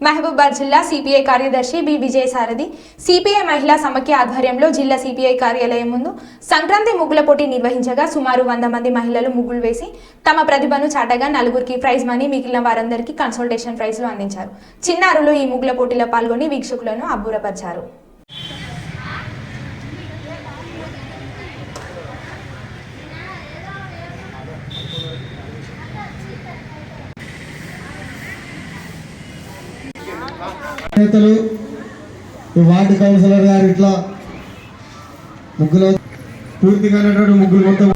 మహబూబాబాద్ జిల్లా సిపిఐ కార్యదర్శి B Vijayasarathi CPI మహిళా సమైక్య ఆధ్వర్యంలో జిల్లా సిపిఐ కార్యాలయం ముందు సంక్రాంతి ముగ్గుల పోటీ నిర్వహించగా సుమారు 100 మంది మహిళలు ముగ్గులు వేసి తమ ప్రతిభను చాటగా నలుగురికి ప్రైజ్ మనీ, మిగిలిన వారందరికీ కన్సల్టేషన్ ప్రైజ్లు అందించారు. చిన్నారులు ఈ ముగ్గుల పోటీలో పాల్గొని వీక్షకులను అబ్బురపరిచారు. నేతలు, వార్డు కౌన్సిలర్ గారు ఇట్లా ముగ్గులు పూర్తిగానటువంటి ముగ్గులు మొత్తం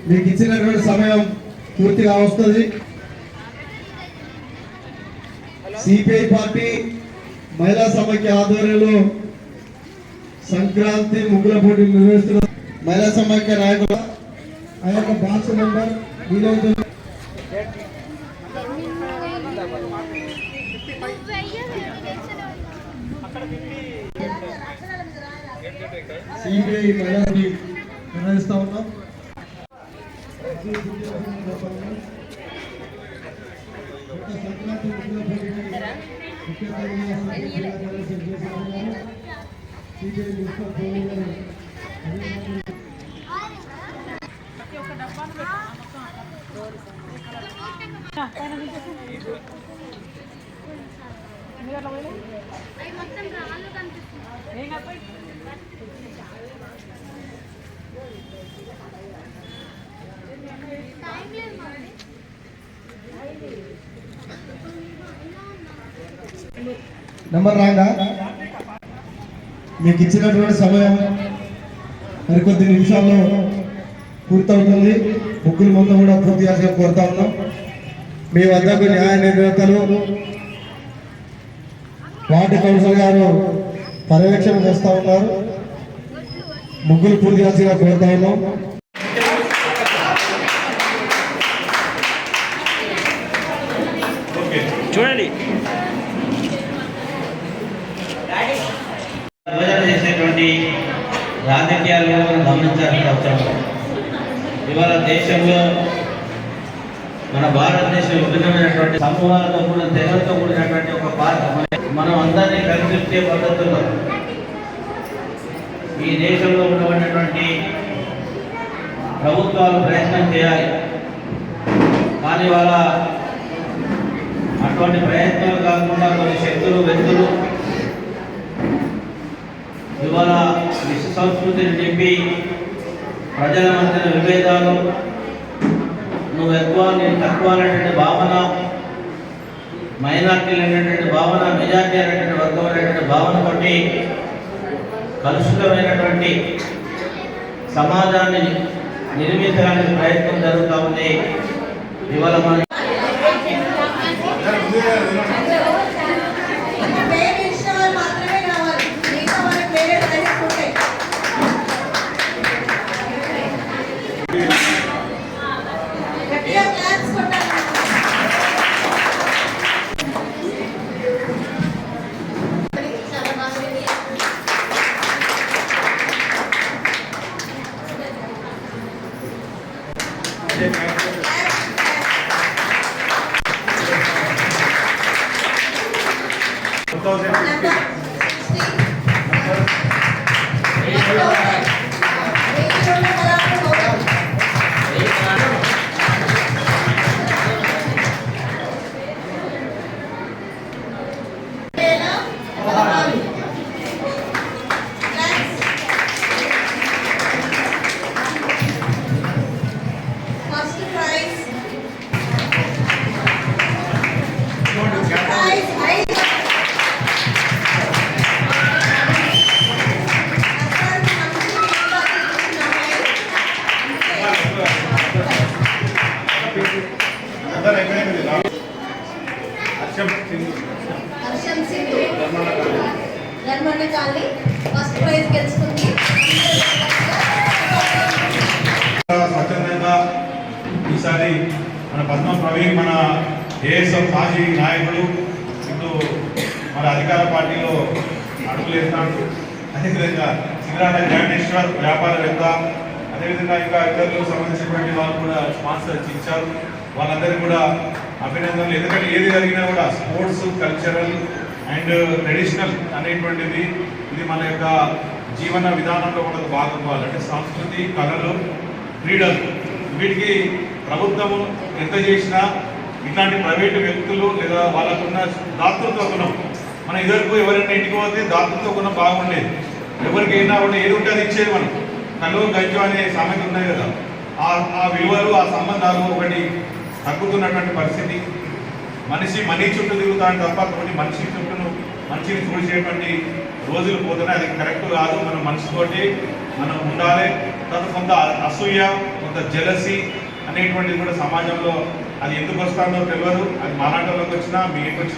మీకు ఇచ్చినటువంటి సమయం పూర్తిగా వస్తుంది. సిపిఐ పార్టీ మహిళా సమైక్య ఆధ్వర్యంలో సంక్రాంతి ముగ్గుల పోటీ నిర్వహిస్తున్న మహిళా సమైక్య నాయకులు ఆ యొక్క బాక్స్ నెంబర్ వీలవుతుంది. సిపిఐ మహిళని నిర్వహిస్తా ఉన్నాం. నెంబర్ రాగా మీకు ఇచ్చినటువంటి సమయం మరికొద్ది నిమిషాల్లో పూర్తవుతుంది. ముగ్గులు మొత్తం కూడా పూర్తి చేసి కోరుతా ఉన్నాం. మీ వద్దకు న్యాయ నిర్ణేతలు, వార్డు కౌన్సిలర్ గారు పర్యవేక్షణ చేస్తూ ఉన్నారు. ముగ్గులు పూర్తి చేసిగా కోరుతా ఉన్నాం. చూడండి, చేసేటువంటి రాజకీయాలను గమనించాల్సిన అవసరం. ఇవాళ దేశంలో మన భారతదేశం విభిన్నమైనటువంటి సమూహాలతో కూడిన తెగలతో కూడినటువంటి ఒక పార్టీ. మనం అందరినీ కలిసి పద్ధతుల్లో ఈ దేశంలో ఉన్నటువంటి ప్రభుత్వాలు ప్రయత్నం చేయాలి. కానీ వాళ్ళ అటువంటి ప్రయత్నాలు కాకుండా కొన్ని శక్తులు, వ్యక్తులు ఇవాళ విశ్వ సంస్కృతిని నింపి ప్రజల మధ్య విభేదాలు, నువ్వు ఎక్కువ నేను తక్కువ అనేటువంటి భావన, మైనార్టీలు అనేటువంటి భావన, మెజార్టీ అనేటువంటి వర్గం అనేటువంటి భావన బట్టి కలుషితమైనటువంటి సమాజాన్ని నిర్మించడానికి ప్రయత్నం జరుగుతూ ఉంది. ఇవాళ మన స్వచ్ఛందంగా ఈసారి మన పద్మ ప్రవీణ్, మన ఏఎస్ఎఫ్ మాజీ నాయకుడు, ఇప్పుడు మన అధికార పార్టీలో అడుగులేస్తున్నాడు. అదేవిధంగా సింగరాట జ్ఞానేశ్వర్ వ్యాపారవేత్త, అదేవిధంగా ఇంకా ఇతరులకు సంబంధించినటువంటి వాళ్ళు కూడా స్పాన్సర్ ఇచ్చారు. వాళ్ళందరికీ కూడా అభినందనలు. ఎందుకంటే ఏది జరిగినా కూడా స్పోర్ట్స్, కల్చరల్ అండ్ ట్రెడిషనల్ అనేటువంటిది ఇది మన యొక్క జీవన విధానంలో కూడా భాగం కావాలి. అంటే సంస్కృతి, కళలు, క్రీడలు వీటికి ప్రభుత్వము ఎంత చేసినా ఇట్లాంటి ప్రైవేటు వ్యక్తులు లేదా వాళ్ళకున్న దాతృత్వ గుణం, మన ఇద్దరు ఎవరైనా ఇంటికి పోతే దాతృత్వ గుణం బాగుండేది. ఎవరికైనా కూడా ఏది ఉంటే అది ఇచ్చేది. మనం కలువ గంజం అనే సామెత ఉన్నాయి కదా, ఆ విలువలు, ఆ సంబంధాలు ఒకటి తగ్గుతున్నటువంటి పరిస్థితి. మనీ చుట్టూ తిరుగుతాను తప్ప కొన్ని మనిషిని చూసేటువంటి రోజులు పోతున్నాయి. అది కరెక్ట్ కాదు. మనం మనిషితోటి మనం ఉండాలి. తర్వాత కొంత అసూయ, కొంత జెలసీ అనేటువంటిది కూడా సమాజంలో అది ఎందుకు వస్తుందో తెలియదు. అది మాలాంటి వాళ్ళకి వచ్చినా మీకు వచ్చినా